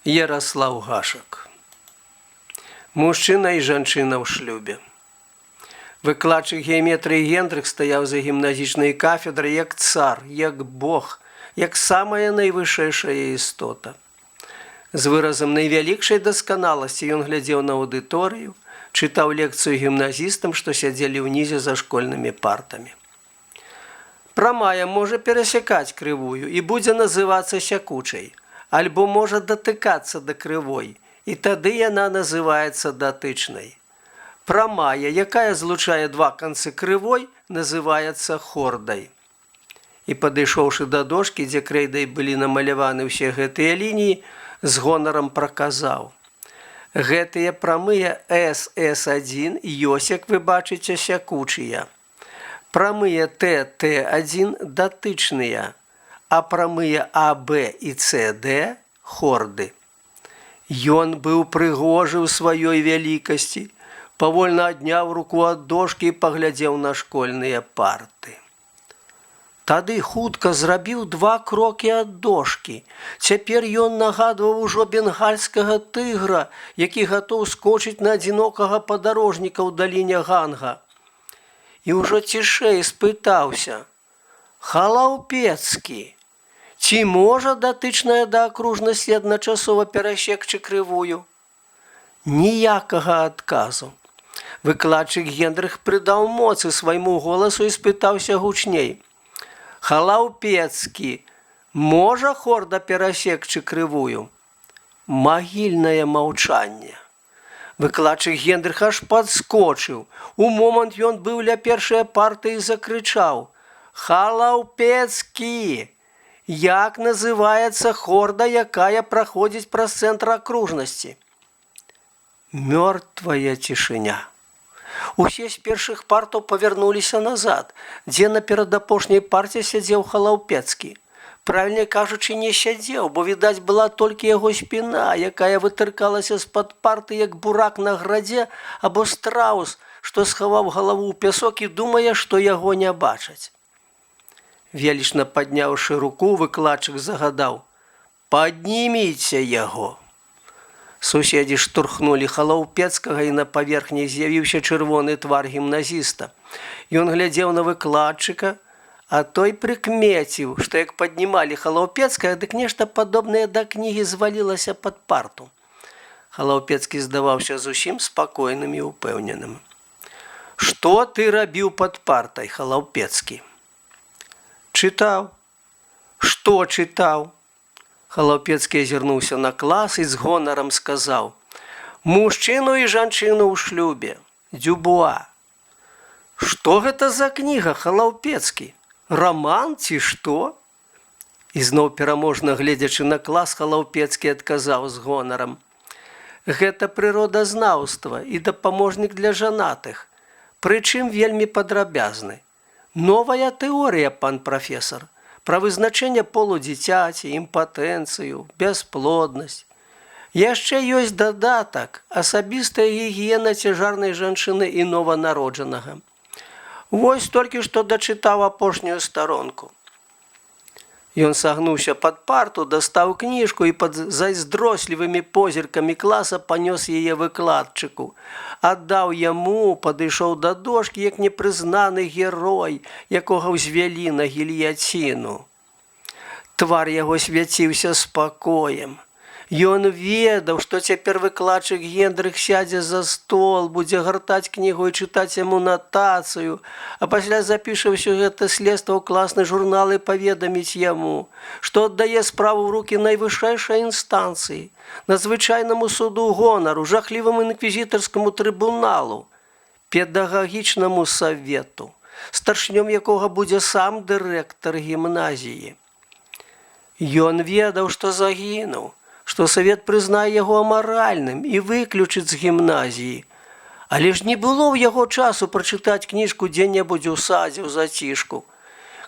Ярослаў Гашак. Мужчына і жанчына ў шлюбе. Выкладчык геаметрыі Гендрых стаяў за гімназічнай кафедрай як цар, як бог, як самая найвышэйшая істота. З выразам найвялікшай дасканаласці ён глядзеў на аўдыторыю, чытаў лекцыю гімназістам, што сядзелі ўнізе за школьнымі партамі. Прамая можа перасякаць крывую і будзе называцца сякучай, альбо можа датыкацца да крывой, і тады яна называецца датычнай. Прамая, якая злучае два канцы крывой, называецца хордай. І падышоўшы да дошкі, дзе крэйдай былі намаляваны ўсе гэтыя лініі, з гонарам праказаў: гэтыя прамыя СС1 ёсць, як вы бачыце, сякучыя. Прамыя ТТ1 датычныя, а прамыя АБ і СД хорды. Ён быў прыгожы ў сваёй вялікасці, павольна адняў руку ад дошкі і паглядзеў на школьныя парты. Тады хутка зрабіў 2 крокі ад дошкі. Цяпер ён нагадваў ужо бенгальскага тыгра, які гатоў скочыць на адзінокага падарожніка ў даліне Ганга. І ўжо цішэй спытаўся: «Халаўпецкі, ці можа датычная да акружнасці адначасова перасекчы крывую?» Ніякага адказу. Выкладчык Гендрых прыдаў моцы свайму голасу і спытаўся гучней: «Халаўпецкі, можа хорда перасекчы крывую?» Магільнае маўчанне. Выкладчык Гендрых аж падскочыў. У момант ён быў ля першай парты і закрычаў: «Халаўпецкі! Як называецца хорда, якая праходзіць праз цэнтр акружнасці?» Мёртвая цішыня. Усе з першых партаў павярнуліся назад, дзе на перадапошняй парце сядзеў Халаўпецкі. Правільней кажучы, не сядзеў, бо відаць была толькі яго спіна, якая вытыркалася з-пад парты, як бурак на градзе, або страус, што схаваў галаву ў пясок і думае, што яго не бачаць. Велічна падняўшы руку, выкладчык загадаў: «Падніміце яго!» Суседзі штурхнулі Халаўпецкага, і на паверхні з'явіўся чырвоны твар гімназіста. Ён глядзеў на выкладчыка, а той прыкмеціў, што як паднімалі Халаўпецкага, дык нешта падобнае да кнігі звалілася пад парту. Халаўпецкі здаваўся зусім спакойным і ўпэўненым. «Што ты рабіў пад партай, Халаўпецкі?» «Чытаў». «Што чытаў?» Халаўпецкі азірнуўся на клас і з гонарам сказаў: «Мужчыну і жанчыну ў шлюбе. Дюбуа». «Што гэта за кніга, Халаўпецкі? Раман ці што?» І зноў пераможна гледзячы на клас, Халаўпецкі адказаў з гонарам: «Гэта прыродазнаўства і дапаможнік для жанатых, прычым вельмі падрабязны. Новая тэорыя, пан прафесар, пра вызначэнне полу дзіцяці, імпатэнцыю, бясплоднасць. Яшчэ ёсць дадатак: асабістая гігіена цяжарнай жанчыны і нованароджанага. Вось толькі што дачытаў апошнюю старонку». Ён сагнуўся пад парту, дастаў кніжку і пад зайздрослівымі позіркамі класа панёс яе выкладчыку. Аддаў яму, падышоў да дошкі, як непрызнаны герой, якога ўзвялі на гільяціну. Твар яго свяціўся спакоем. Ён ведаў, што цяпер выкладчык Гендрых сядзе за стол, будзе гартаць кнігу і чытаць яму натацыю, а пасля запіша ўсё гэта следства ў класны журнал і паведаміць яму, што аддае справу ў рукі найвышэйшай інстанцыі, надзвычайнаму суду гонару, жахліваму інквізітарскаму трыбуналу, педагагічнаму савету, старшынём якога будзе сам дырэктар гімназіі. Ён ведаў, што загінуў, што савет прызнае яго амаральным і выключыць з гімназіі. Але ж не было ў яго часу прачытаць кніжку дзе-небудзь у садзе ў зацішку.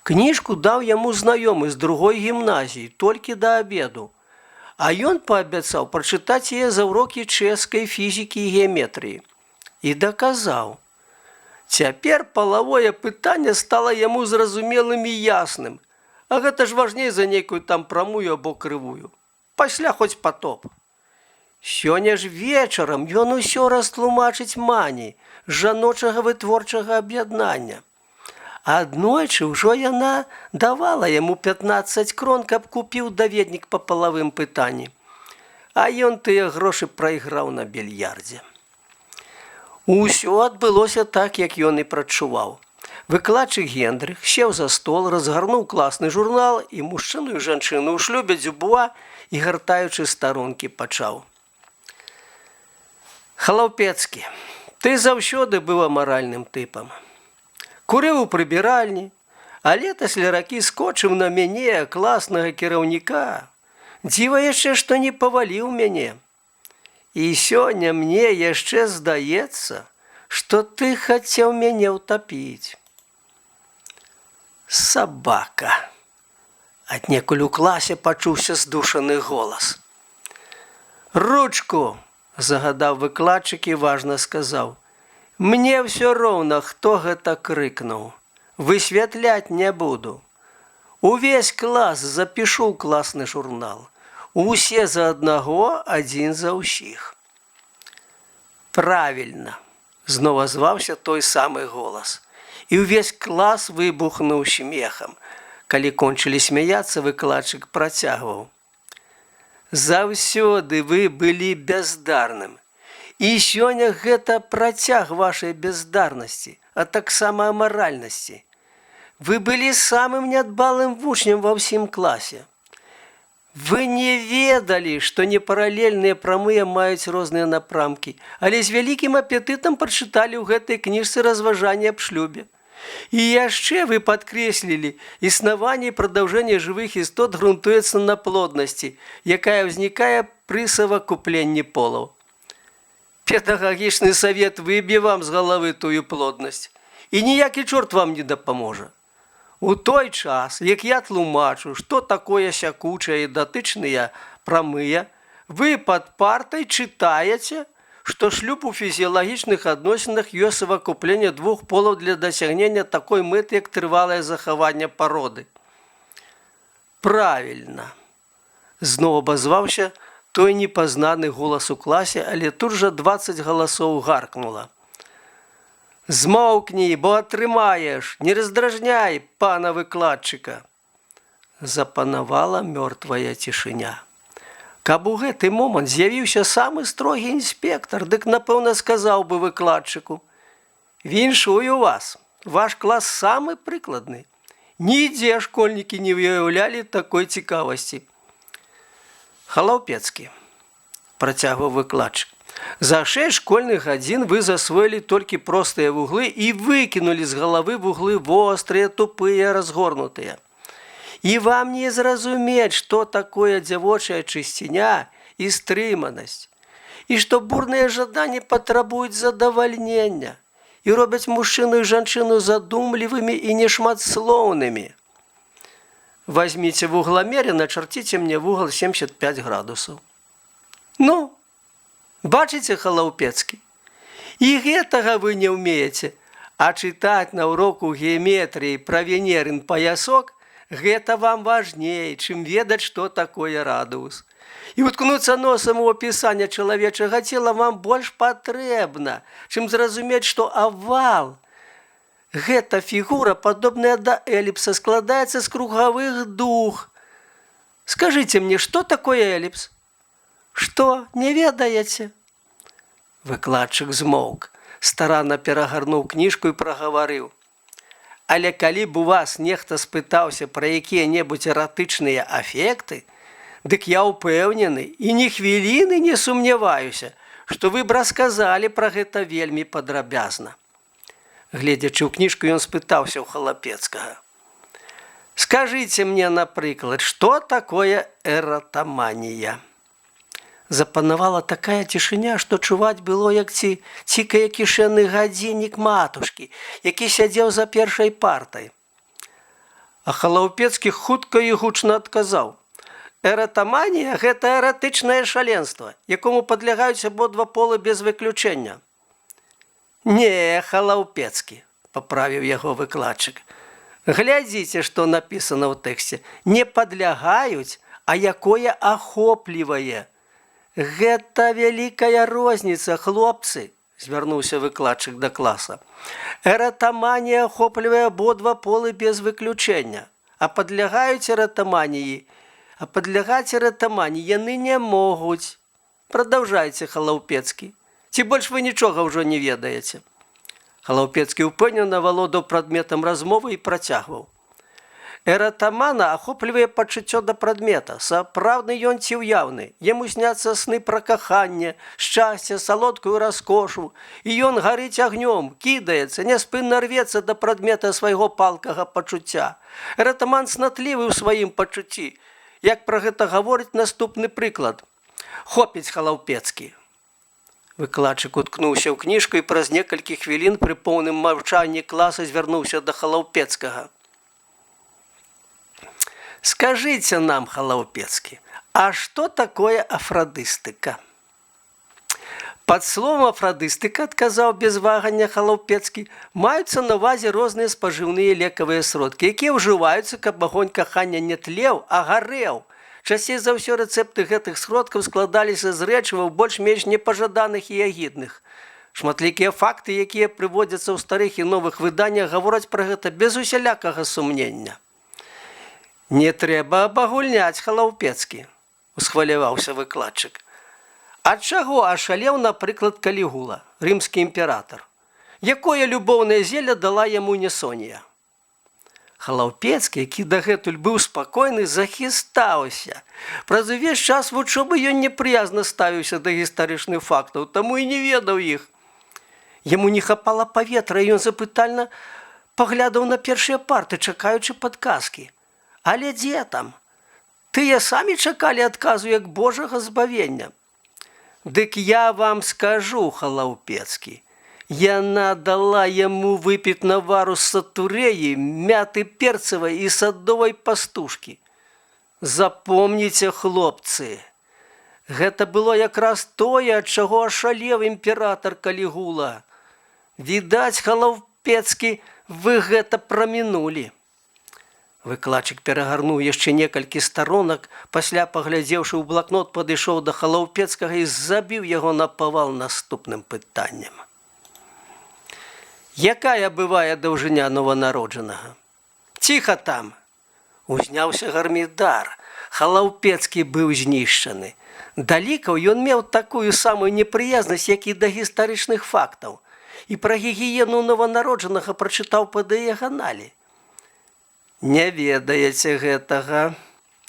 Кніжку даў яму знаёмы з другой гімназіі, толькі да абеду. А ён паабяцаў прачытаць яе за ўрокі чэшскай фізікі і геаметрыі. І даказаў. Цяпер палавое пытанне стала яму зразумелым і ясным. А гэта ж важней за нейкую там прамую або крывую. Пасля хоць потоп. Сёння ж вечарам ён усё растлумачыць Мані з жаночага вытворчага аб'яднання. Аднойчы ўжо яна давала яму 15 крон, каб купіў даведнік па палавым пытанні. А ён тыя грошы прайграў на більярдзе. Усё адбылося так, як ён і прадчуваў. Выкладчык Гендрых сеў за стол, разгарнуў класны журнал, і мужчыну і жанчыну ў шлюбе Дзюбуа і, гартаючы старонкі, пачаў. Халаўпецкі, ты заўсёды быў амаральным тыпам. Курыў у прыбіральні, а летась ля ракі скочыў на мяне, класнага кіраўніка. Дзіва яшчэ, што не паваліў мяне. І сёння мне яшчэ здаецца, што ты хацеў мяне ўтапіць. Сабака! Аднекуль у класе пачуўся здушаны голас. Ручку! Загадаў выкладчык і важна сказаў. Мне ўсё роўна, хто гэта крыкнуў. Высвятляць не буду. Увесь клас запішу ў класны журнал. Усе за аднаго, адзін за ўсіх. Правільна, зноў азваўся той самы голас. І ўвесь клас выбухнуў смехам. Калі кончылі смяяцца, выкладчык працягваў. Заўсёды вы былі бяздарным. І сёння гэта працяг вашай бяздарнасці, а таксама амаральнасці. Вы былі самым нядбалым вучнем ва ўсім класе. Вы не ведалі, што непаралельныя прамыя маюць розныя напрамкі, але з вялікім апетытам прачыталі ў гэтай кніжцы разважанні аб шлюбе. І яшчэ вы падкрэслілі, існаванне і прадаўжэнне жывых істот грунтуецца на плоднасці, якая ўзнікае пры савакупленні полаў. Педагагічны савет выб'е вам з галавы тую плоднасць, і ніякі чорт вам не дапаможа. У той час, як я тлумачу, што такое сякучае і датычныя прамыя, вы пад партай чытаеце, што шлюб у фізіялагічных адносінах ёсць савакупленне двух полаў для дасягнення такой мэты, як трывалае захаванне пароды. Правільна. Зноў абазваўся той непазнаны голас у класе, але тут жа 20 галасоў гаркнула. Змоўкні, бо атрымаеш, не раздражняй пана выкладчыка. Запанавала мёртвая цішыня. Каб у гэты момант з'явіўся самы строгі інспектар, дык, напэўна, сказаў бы выкладчыку. Віншую вас, ваш клас самы прыкладны. Нідзе школьнікі не выяўлялі такой цікавасці. Халаўпецкі, працягваў выкладчык. За 6 школьных гадзін вы засвоілі толькі простыя вуглы і выкінулі з галавы вуглы вострыя, тупыя, разгорнутыя. І вам не зразумець, што такое дзявочая чысціня і стрыманасць, і што бурныя жаданні патрабуюць задавальнення і робяць мужчыну і жанчыну задумлівымі і нешматслоўнымі. Вазьміце вугламер і начарціце мне вугал 75 градусаў. Ну, бачыце, Халаўпецкі? І гэтага вы не ўмееце, а чытаць на уроку геаметрыі пра венерын паясок гэта вам важней, чым ведаць, што такое радыус. І уткнуцца носам у апісанне чалавечага цела вам больш патрэбна, чым зразумець, што авал, гэта фігура, падобная да эліпса, складаецца з кругавых дуг. Скажыце мне, што такое эліпс? Што, не ведаеце? Выкладчык змоўк, старанна перагарнуў кніжку і прагаварыў. Але калі б у вас нехта спытаўся пра якія-небудзь эратычныя афекты, дык я ўпэўнены і ні хвіліны не сумняваюся, што вы б расказалі пра гэта вельмі падрабязна. Гледзячы ў кніжку, ён спытаўся ў Халапецкага. Скажыце мне, напрыклад, што такое эратаманія? Запанавала такая цішыня, што чуваць было, як цікае кішэнны гадзіннік матушкі, які сядзеў за першай партай. А Халаўпецкі хутка і гучна адказаў. Эратаманія – гэта эратычнае шаленства, якому падлягаюць абодва полы без выключэння. Не, Халаўпецкі, паправіў яго выкладчык. Глядзіце, што напісана ў тэксце. Не падлягаюць, а якое ахоплівае. Гэта вялікая розніца, хлопцы, звярнуўся выкладчык да класа. Эратаманія ахоплівае абодва полы без выключэння, а падлягаць эратаманіі яны не могуць. Прадаўжайце, Халаўпецкі. Ці больш вы нічога ўжо не ведаеце? Халаўпецкі ўпэўнена валодаў прадметам размовы і працягваў. Эратамана ахоплівае пачуццё да прадмета. Сапраўдны ён ці ўяўны. Яму сняцца сны пра каханне, шчасце, салодкую раскошу. І ён гарыць агнём, кідаецца, няспынна рвецца да прадмета свайго палкага пачуцця. Эратаман цнатлівы ў сваім пачуцці. Як пра гэта гаворыць наступны прыклад. Хопіць, Халаўпецкі. Выкладчык уткнуўся ў кніжку і праз некалькі хвілін пры поўным маўчанні класа звярнуўся да Халаўпецкага. Скажите нам, Халаўпецкі, а что такое афрадыстыка? Под словом афрадыстыка, адказаў без вагання Халаўпецкі, маюцца на ўвазе розныя спажыўныя лекавыя сродкі, якія ўжываюцца, каб агонь кахання не тлеў, а гарэў. Часцей за ўсё рэцэпты гэтых сродкаў складаліся з рэчываў больш-менш непажаданых і агідных. Шматлікія факты, якія прыводзяцца ў старых і новых выданнях, гавораць пра гэта без усялякага сумнення. Не трэба абагульняць, Халаўпецкі, усхваляваўся выкладчык. Ад чаго ашалеў, напрыклад, Калігула, рымскі імператар? Якое любоўнае зелля дала яму Несонія? Халаўпецкі, які дагэтуль быў спакойны, захістаўся. Праз увесь час вучобы ён непрыязна ставіўся да гістарычных фактаў, таму і не ведаў іх. Яму не хапала паветра, і ён запытальна паглядаў на першыя парты, чакаючы падказкі. Але дзе там? Тыя самі чакалі адказу як Божага збавення. Дык я вам скажу, Халаўпецкі, яна дала яму выпіць навару з сатурэі, мяты перцавай і садовай пастушкі. Запомніце, хлопцы, гэта было якраз тое, ад чаго ашалеў імператар Калігула. Відаць, Халаўпецкі, вы гэта прамінулі. Выкладчык перагарнуў яшчэ некалькі старонак, пасля, паглядзеўшы ў блакнот, падышоў да Халаўпецкага і забіў яго на павал наступным пытаннем. Якая бывае даўжыня нованароджанага? Ціха там! Узняўся гармідар. Халаўпецкі быў знішчаны. Да лікаў ён меў такую самую непрыязнасць, як і да гістарычных фактаў. І пра гігіену нованароджанага прачытаў па дыяганалі. Не ведаеце гэтага,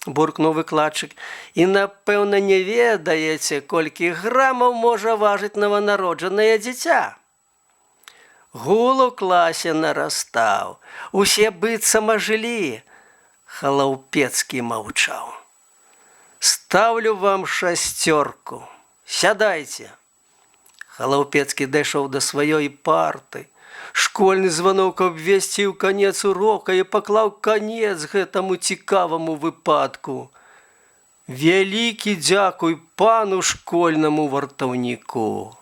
буркнуў выкладчык, і, напэўна, не ведаеце, колькі грамаў можа важыць нованароджанае дзіця. Гул у класе нарастаў, усе быццам ажылі. Халаўпецкі маўчаў. Ставлю вам 6. Сядайце. Халаўпецкі дайшоў да сваёй парты. Школьны званок абвясціў канец урока і паклаў канец гэтаму цікаваму выпадку. Вялікі дзякуй пану школьнаму вартаўніку.